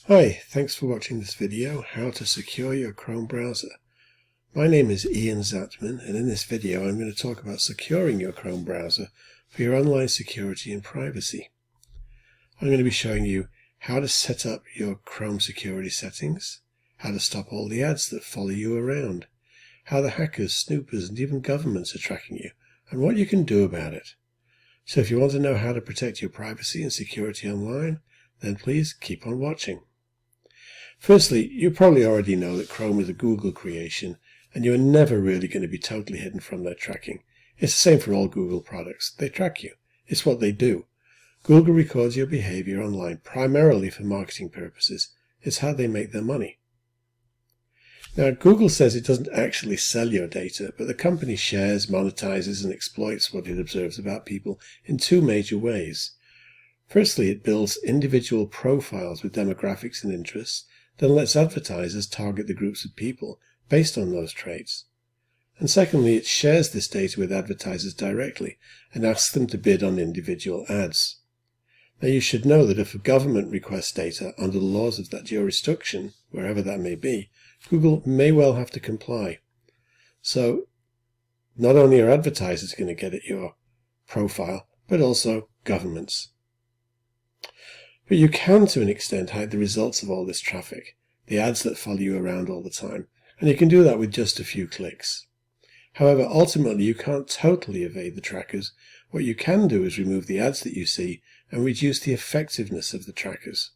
Hi, thanks for watching this video, How to Secure Your Chrome Browser. My name is Ian Zatman, and in this video I'm going to talk about securing your Chrome browser for your online security and privacy. I'm going to be showing you how to set up your Chrome security settings, how to stop all the ads that follow you around, how the hackers, snoopers, and even governments are tracking you, and what you can do about it. So if you want to know how to protect your privacy and security online, then please keep on watching. Firstly, you probably already know that Chrome is a Google creation, and you're never really going to be totally hidden from their tracking. It's the same for all Google products. They track you. It's what they do. Google records your behavior online primarily for marketing purposes. It's how they make their money. Now, Google says it doesn't actually sell your data, but the company shares, monetizes, and exploits what it observes about people in two major ways. Firstly, it builds individual profiles with demographics and interests, then lets advertisers target the groups of people based on those traits. And secondly, it shares this data with advertisers directly and asks them to bid on individual ads. Now, you should know that if a government requests data under the laws of that jurisdiction, wherever that may be, Google may well have to comply. So, not only are advertisers going to get at your profile, but also governments. But you can, to an extent, hide the results of all this traffic, the ads that follow you around all the time, and you can do that with just a few clicks. However, ultimately, you can't totally evade the trackers. What you can do is remove the ads that you see and reduce the effectiveness of the trackers.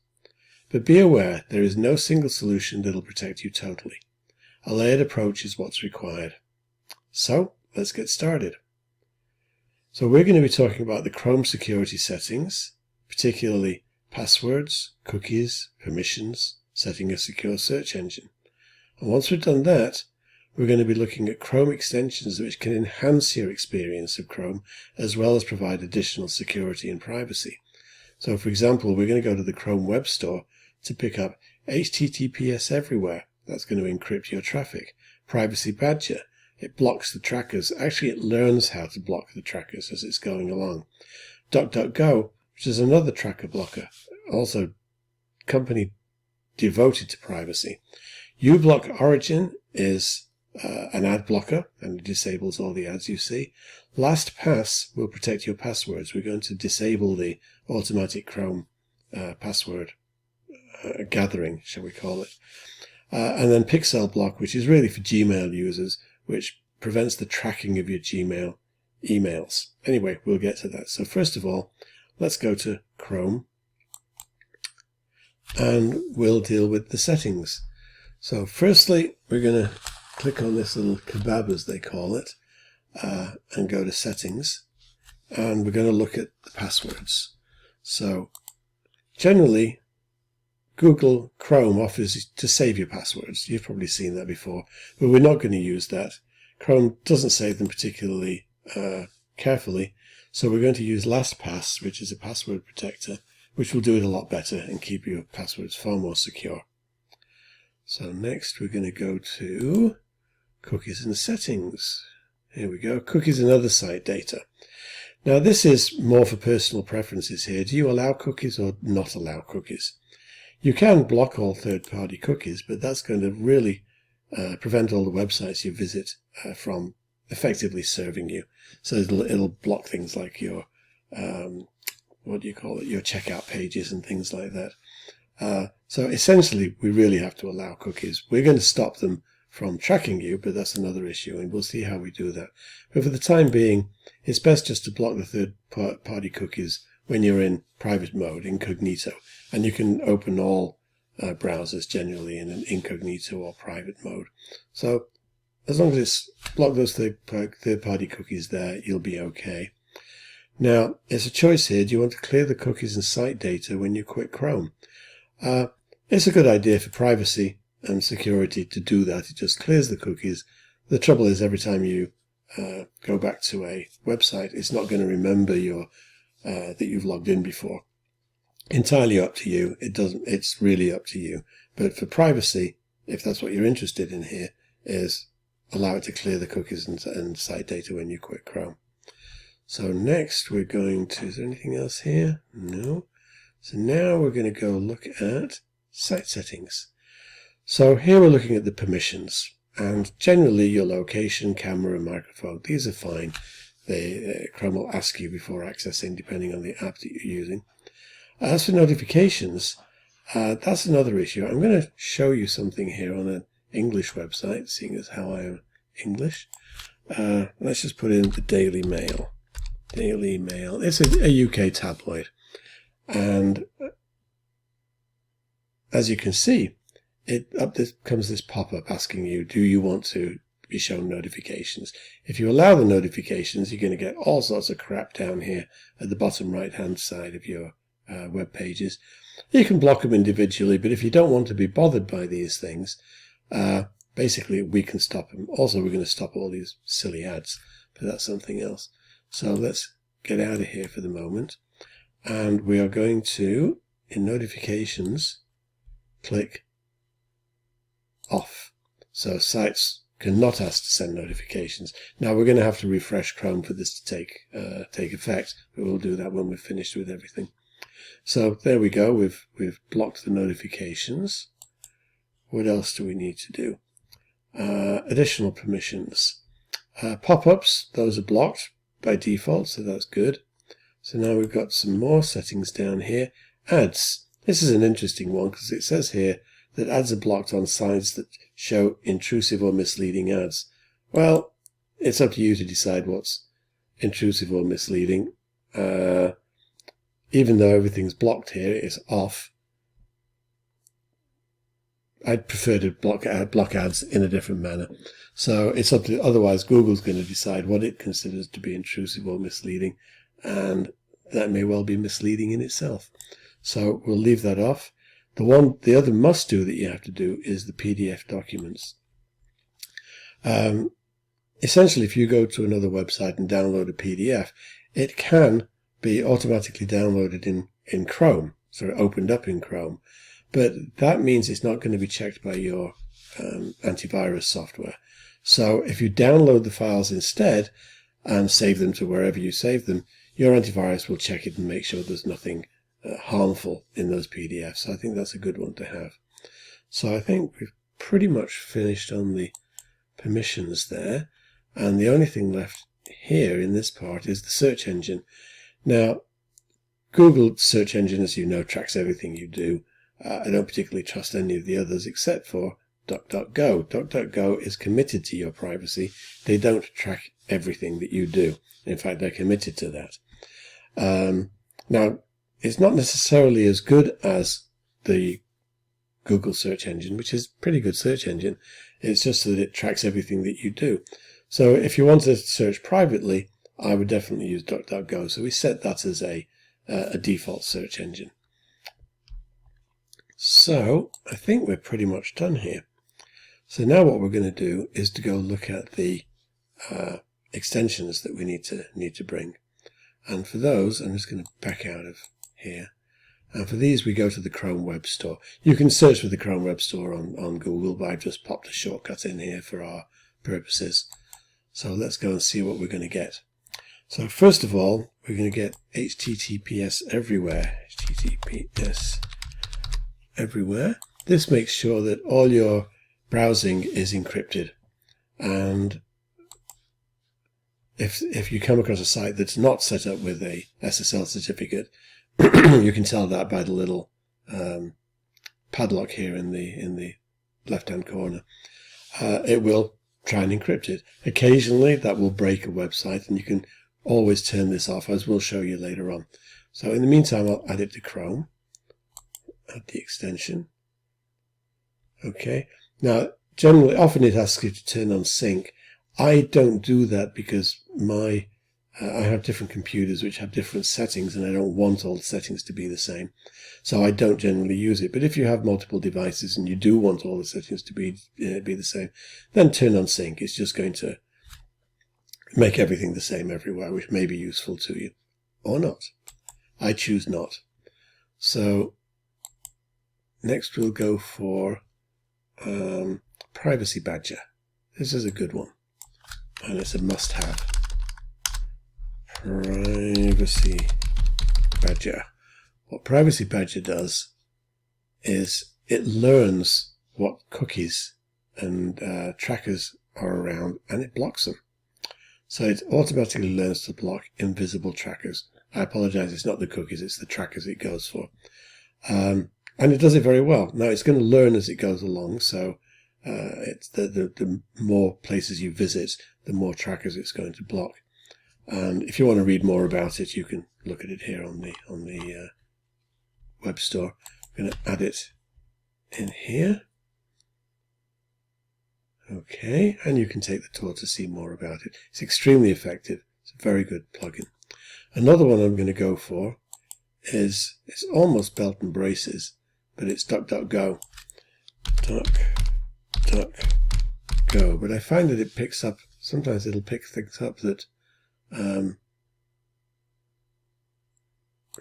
But be aware, there is no single solution that will protect you totally. A layered approach is what's required. So, let's get started. So we're going to be talking about the Chrome security settings, particularly passwords, cookies, permissions, setting a secure search engine. And once we've done that, we're going to be looking at Chrome extensions which can enhance your experience of Chrome as well as provide additional security and privacy. So for example, we're going to go to the Chrome Web Store to pick up HTTPS Everywhere. That's going to encrypt your traffic. Privacy Badger. It blocks the trackers. Actually, it learns how to block the trackers as it's going along. Duckduckgo, which is another tracker blocker, also company devoted to privacy. uBlock Origin is an ad blocker, and it disables all the ads you see. Lastpass will protect your passwords. We're going to disable the automatic Chrome password gathering, shall we call it. And then Pixcelblock, which is really for Gmail users, which prevents the tracking of your Gmail emails. Anyway, we'll get to that. So first of all, let's go to Chrome and we'll deal with the settings. So firstly, we're going to click on this little kebab, as they call it, and go to settings, and we're going to look at the passwords. So generally, Google Chrome offers to save your passwords. You've probably seen that before, but we're not going to use that. Chrome doesn't save them particularly carefully. So we're going to use Lastpass, which is a password protector, which will do it a lot better and keep your passwords far more secure. So next we're going to go to cookies and settings. Here we go, cookies and other site data. Now this is more for personal preferences here. Do you allow cookies or not allow cookies? You can block all third-party cookies, but that's going to really prevent all the websites you visit from effectively serving you. So it'll block things like your your checkout pages and things like that. So essentially, we really have to allow cookies. We're going to stop them from tracking you, but that's another issue, and we'll see how we do that. But for the time being, it's best just to block the third-party cookies when you're in private mode, incognito, and you can open all browsers generally in an incognito or private mode. So as long as it's block those third-party cookies there, you'll be okay. Now, it's a choice here. Do you want to clear the cookies and site data when you quit Chrome? It's a good idea for privacy and security to do that. It just clears the cookies. The trouble is, every time you go back to a website, it's not going to remember that you've logged in before. Entirely up to you. It's really up to you. But for privacy, if that's what you're interested in here, is allow it to clear the cookies and site data when you quit Chrome. So next we're going to, is there anything else here? No. So now we're going to go look at site settings. So here we're looking at the permissions, and generally your location, camera and microphone, these are fine. Chrome will ask you before accessing depending on the app that you're using. As for notifications, that's another issue. I'm going to show you something here on an English website, seeing as how I am English. Let's just put in the Daily Mail. Daily Mail. It's a UK tabloid. And as you can see, comes this pop-up asking you, do you want to be shown notifications? If you allow the notifications, you're going to get all sorts of crap down here at the bottom right-hand side of your web pages. You can block them individually, but if you don't want to be bothered by these things, basically we can stop them. Also, we're going to stop all these silly ads, but that's something else. So let's get out of here for the moment. And we are going to, in notifications, click off. So sites cannot ask to send notifications. Now we're going to have to refresh Chrome for this to take effect, but we'll do that when we're finished with everything. So there we go. We've blocked the notifications. What else do we need to do? Additional permissions. Pop-ups, those are blocked by default, so that's good. So now we've got some more settings down here. Ads. This is an interesting one because it says here that ads are blocked on sites that show intrusive or misleading ads. Well, it's up to you to decide what's intrusive or misleading. Even though everything's blocked here, it's off. I'd prefer to block ads in a different manner. So it's up to, otherwise Google's going to decide what it considers to be intrusive or misleading, and that may well be misleading in itself. So we'll leave that off. The other must do that you have to do is the PDF documents. Essentially, if you go to another website and download a PDF, it can be automatically downloaded in Chrome, so it opened up in Chrome. But that means it's not going to be checked by your antivirus software. So if you download the files instead and save them to wherever you save them, your antivirus will check it and make sure there's nothing harmful in those PDFs. So I think that's a good one to have. So I think we've pretty much finished on the permissions there. And the only thing left here in this part is the search engine. Now, Google search engine, as you know, tracks everything you do. I don't particularly trust any of the others except for Duckduckgo. Duckduckgo is committed to your privacy. They don't track everything that you do. In fact, they're committed to that. Now, it's not necessarily as good as the Google search engine, which is a pretty good search engine. It's just that it tracks everything that you do. So if you want to search privately, I would definitely use Duckduckgo. So we set that as a default search engine. So I think we're pretty much done here. So now what we're going to do is to go look at the extensions that we need to bring. And for those, I'm just going to back out of here. And for these, we go to the Chrome Web Store. You can search for the Chrome Web Store on Google, but I've just popped a shortcut in here for our purposes. So let's go and see what we're going to get. So first of all, we're going to get HTTPS everywhere. HTTPS everywhere. This makes sure that all your browsing is encrypted. And if you come across a site that's not set up with a SSL certificate, you can tell that by the little padlock here in the left-hand corner. It will try and encrypt it. Occasionally, that will break a website, and you can always turn this off, as we'll show you later on. So in the meantime, I'll add it to Chrome. Add the extension. Okay. Now, generally, often it asks you to turn on sync. I don't do that because I have different computers which have different settings, and I don't want all the settings to be the same. So I don't generally use it. But if you have multiple devices and you do want all the settings to be the same, then turn on sync. It's just going to make everything the same everywhere, which may be useful to you. Or not. I choose not. So next we'll go for Privacy Badger. This is a good one. And it's a must-have. Privacy Badger. What Privacy Badger does is it learns what cookies and trackers are around, and it blocks them. So it automatically learns to block invisible trackers. I apologize, it's not the cookies, it's the trackers it goes for. And it does it very well. Now it's going to learn as it goes along, so it's the more places you visit, the more trackers it's going to block. And if you want to read more about it, you can look at it here on the web store. I'm going to add it in here. Okay, and you can take the tour to see more about it. It's extremely effective. It's a very good plugin. Another one I'm going to go for is, it's almost belt and braces, but it's Duckduckgo. Duckduckgo. But I find that it picks up, sometimes it'll pick things up that, here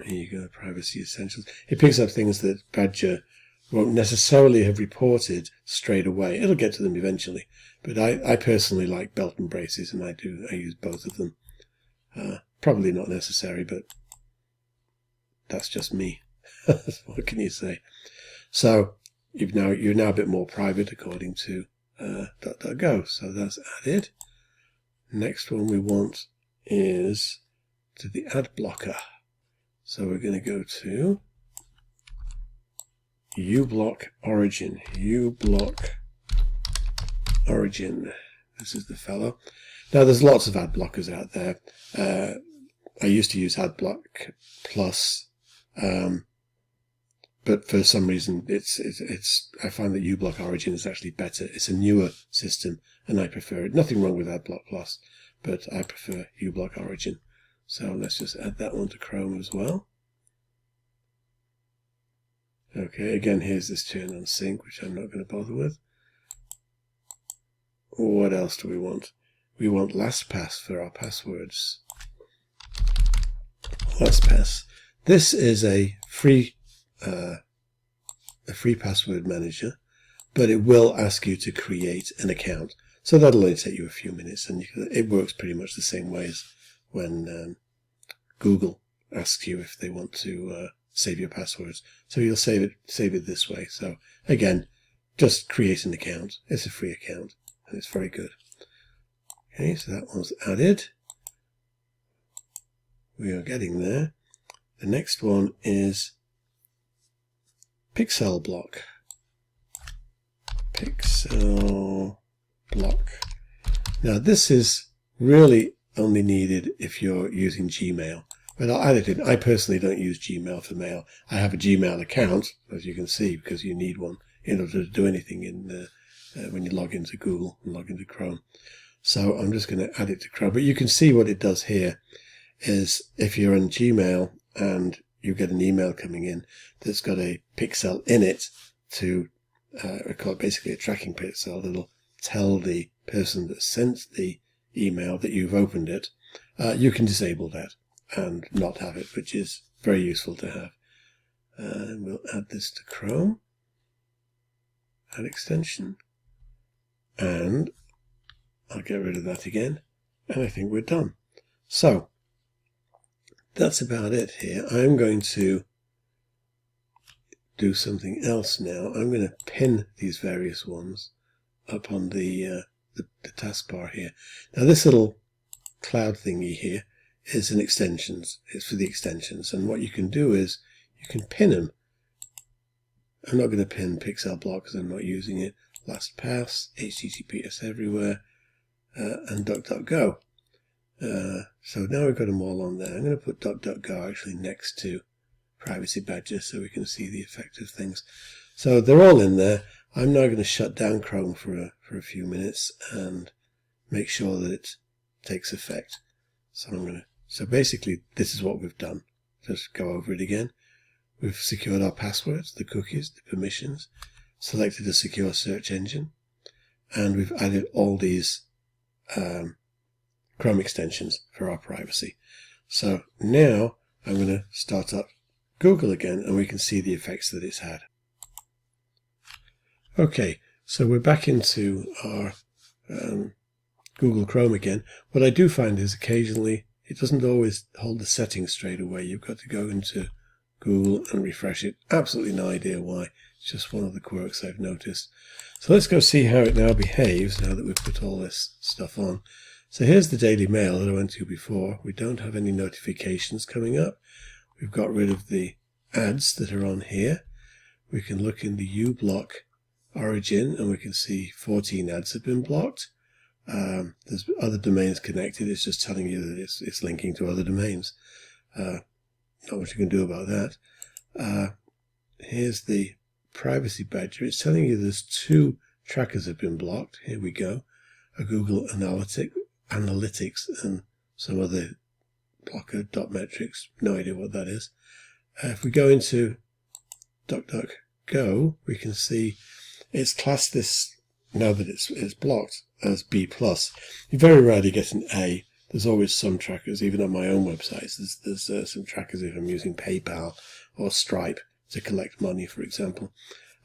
you go, privacy essentials. It picks up things that Badger won't necessarily have reported straight away. It'll get to them eventually. But I personally like belt and braces, and I use both of them. Probably not necessary, but that's just me. What can you say? So you're now a bit more private according to Duckduckgo. So that's added. Next one we want is to the ad blocker. So we're going to go to uBlock Origin. uBlock Origin. This is the fellow. Now there's lots of ad blockers out there. I used to use AdBlock Plus, but for some reason I find that uBlock Origin is actually better. It's a newer system, and I prefer it. Nothing wrong with AdBlock Plus, but I prefer uBlock Origin. So let's just add that one to Chrome as well. Okay, again, here's this turn on sync, which I'm not going to bother with. What else do we want? We want Lastpass for our passwords. Lastpass. This is a free password manager, but it will ask you to create an account. So that'll only take you a few minutes, and it works pretty much the same way as when Google asks you if they want to save your passwords. So you'll save it this way. So again, just create an account. It's a free account, and it's very good. Okay, so that one's added. We are getting there. The next one is Pixcelblock. Pixcelblock. Now this is really only needed if you're using Gmail, but I'll add it in. I personally don't use Gmail for mail. I have a Gmail account, as you can see, because you need one in order to do anything in when you log into Google and log into Chrome. So I'm just going to add it to Chrome. But you can see what it does here is if you're on Gmail and you get an email coming in that's got a pixel in it to basically a tracking pixel that'll tell the person that sent the email that you've opened it, you can disable that and not have it, which is very useful to have. And we'll add this to Chrome, add extension, and I'll get rid of that again, and I think we're done. So that's about it here. I'm going to do something else now. I'm going to pin these various ones up on the taskbar here. Now this little cloud thingy here is an extensions. It's for the extensions, and what you can do is you can pin them. I'm not going to pin Pixcelblock because I'm not using it. Lastpass, HTTPS everywhere, and Duckduckgo. So now we've got them all on there. I'm going to put Duckduckgo actually next to Privacy Badger so we can see the effect of things. So they're all in there. I'm now going to shut down Chrome for a few minutes and make sure that it takes effect. So basically this is what we've done. Just go over it again. We've secured our passwords, the cookies, the permissions, selected a secure search engine, and we've added all these Chrome extensions for our privacy. So now I'm going to start up Google again, and we can see the effects that it's had. Okay, so we're back into our Google Chrome again. What I do find is occasionally it doesn't always hold the settings straight away. You've got to go into Google and refresh it. Absolutely no idea why. It's just one of the quirks I've noticed. So let's go see how it now behaves now that we've put all this stuff on. So here's the Daily Mail that I went to before. We don't have any notifications coming up. We've got rid of the ads that are on here. We can look in the uBlock origin and we can see 14 ads have been blocked. There's other domains connected. It's just telling you that it's linking to other domains. Not much you can do about that. Here's the privacy badger. It's telling you there's 2 trackers have been blocked. Here we go. A Google Analytics and some other blocker, .metrics. No idea what that is. If we go into Duckduckgo, we can see it's classed this, now that it's blocked, as B+. You very rarely get an A. There's always some trackers, even on my own websites. There's some trackers if I'm using PayPal or Stripe to collect money, for example.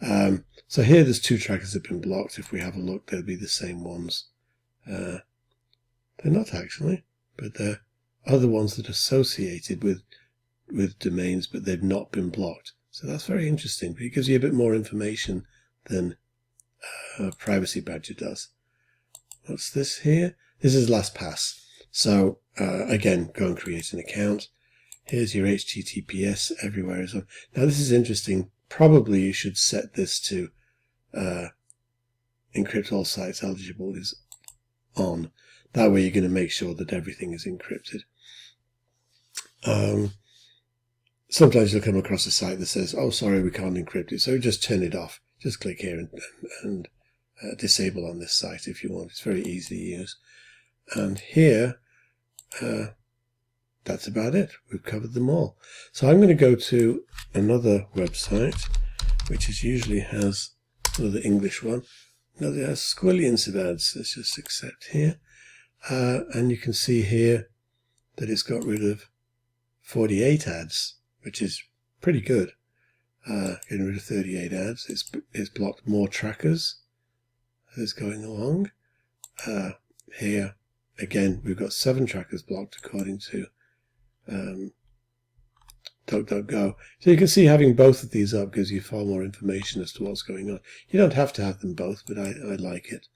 So here there's 2 trackers that have been blocked. If we have a look, they'll be the same ones. They're not actually, but they're other ones that are associated with domains, but they've not been blocked. So that's very interesting. It gives you a bit more information than Privacy Badger does. What's this here? This is Lastpass. So again, go and create an account. Here's your HTTPS everywhere as well. Now this is interesting. Probably you should set this to encrypt all sites eligible is on. That way you're going to make sure that everything is encrypted. Sometimes you'll come across a site that says, oh, sorry, we can't encrypt it. So just turn it off. Just click here and disable on this site if you want. It's very easy to use. And here, that's about it. We've covered them all. So I'm going to go to another website, which usually has another English one. Now it has squillions of ads. Let's just accept here. And you can see here that it's got rid of 48 ads, which is pretty good. Getting rid of 38 ads. It's blocked more trackers as going along. Here, again, we've got 7 trackers blocked according to Duckduckgo. So you can see having both of these up gives you far more information as to what's going on. You don't have to have them both, but I like it.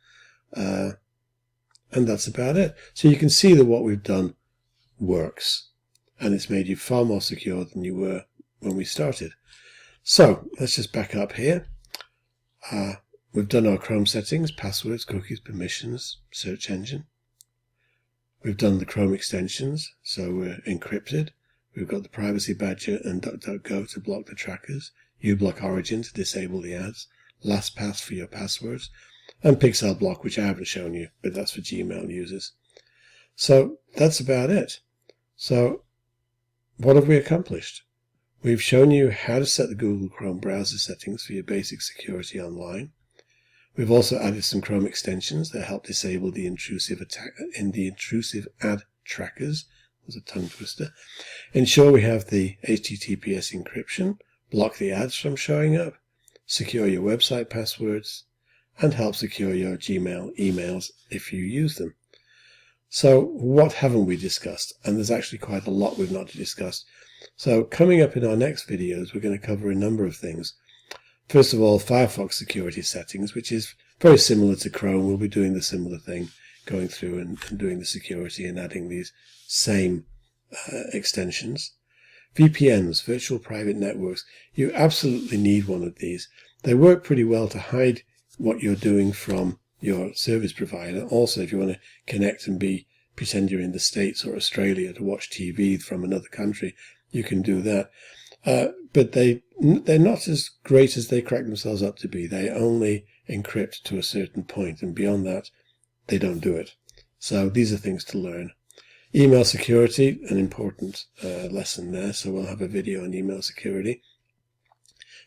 And that's about it. So you can see that what we've done works. And it's made you far more secure than you were when we started. So let's just back up here. We've done our Chrome settings, passwords, cookies, permissions, search engine. We've done the Chrome extensions, so we're encrypted. We've got the Privacy Badger and Duckduckgo to block the trackers, uBlock Origin to disable the ads, Lastpass for your passwords, and Pixcelblock, which I haven't shown you, but that's for Gmail users. So that's about it. So what have we accomplished? We've shown you how to set the Google Chrome browser settings for your basic security online. We've also added some Chrome extensions that help disable the intrusive ad trackers. There's a tongue twister. Ensure we have the HTTPS encryption, block the ads from showing up, secure your website passwords, and help secure your Gmail emails if you use them. So what haven't we discussed? And there's actually quite a lot we've not discussed. So coming up in our next videos, we're going to cover a number of things. First of all, Firefox security settings, which is very similar to Chrome. We'll be doing the similar thing, going through and doing the security and adding these same extensions. VPNs, virtual private networks. You absolutely need one of these. They work pretty well to hide what you're doing from your service provider. Also, if you want to connect and pretend you're in the States or Australia to watch TV from another country, you can do that. But they're not as great as they crack themselves up to be. They only encrypt to a certain point, and beyond that, they don't do it. So these are things to learn. Email security, an important lesson there. So we'll have a video on email security.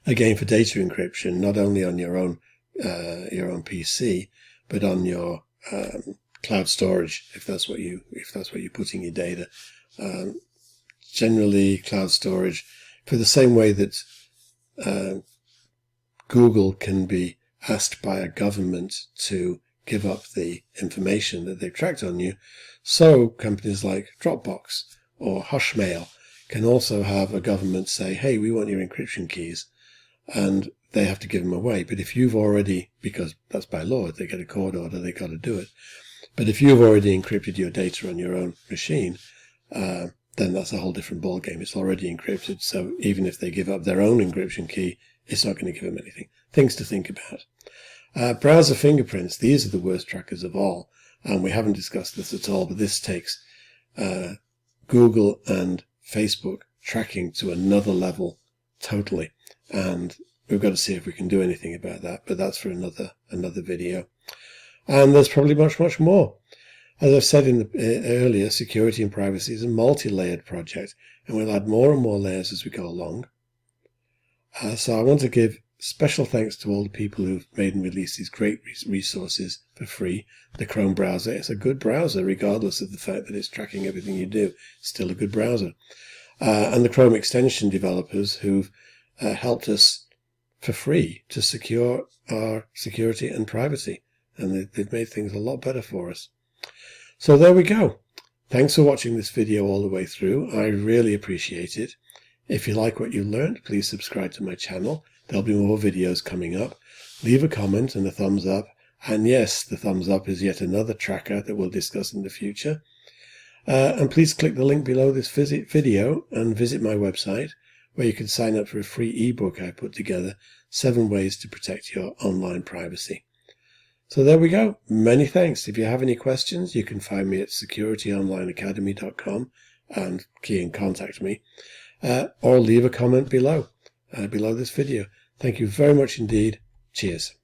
Again, for data encryption, not only on your own PC, but on your cloud storage, if that's what you're putting your data. Generally, cloud storage, for the same way that Google can be asked by a government to give up the information that they've tracked on you, so companies like Dropbox or Hushmail can also have a government say, hey, we want your encryption keys. And they have to give them away. But if you've already, because that's by law, if they get a court order, they've got to do it. But if you've already encrypted your data on your own machine, then that's a whole different ballgame. It's already encrypted, so even if they give up their own encryption key, it's not going to give them anything. Things to think about. Browser fingerprints, these are the worst trackers of all. And we haven't discussed this at all, but this takes Google and Facebook tracking to another level totally. And we've got to see if we can do anything about that, but that's for another video. And there's probably much, much more. As I've said earlier, security and privacy is a multi-layered project, and we'll add more and more layers as we go along. So I want to give special thanks to all the people who've made and released these great resources for free. The Chrome browser is a good browser, regardless of the fact that it's tracking everything you do. It's still a good browser. And the Chrome extension developers who've helped us for free to secure our security and privacy. And they've made things a lot better for us. So there we go. Thanks for watching this video all the way through. I really appreciate it. If you like what you learned, please subscribe to my channel. There'll be more videos coming up. Leave a comment and a thumbs up. And yes, the thumbs up is yet another tracker that we'll discuss in the future. And please click the link below this video and visit my website, where you can sign up for a free ebook I put together, 7 ways to protect your online privacy. So there we go. Many thanks. If you have any questions, you can find me at securityonlineacademy.com and key and contact me, or leave a comment below this video. Thank you very much indeed. Cheers.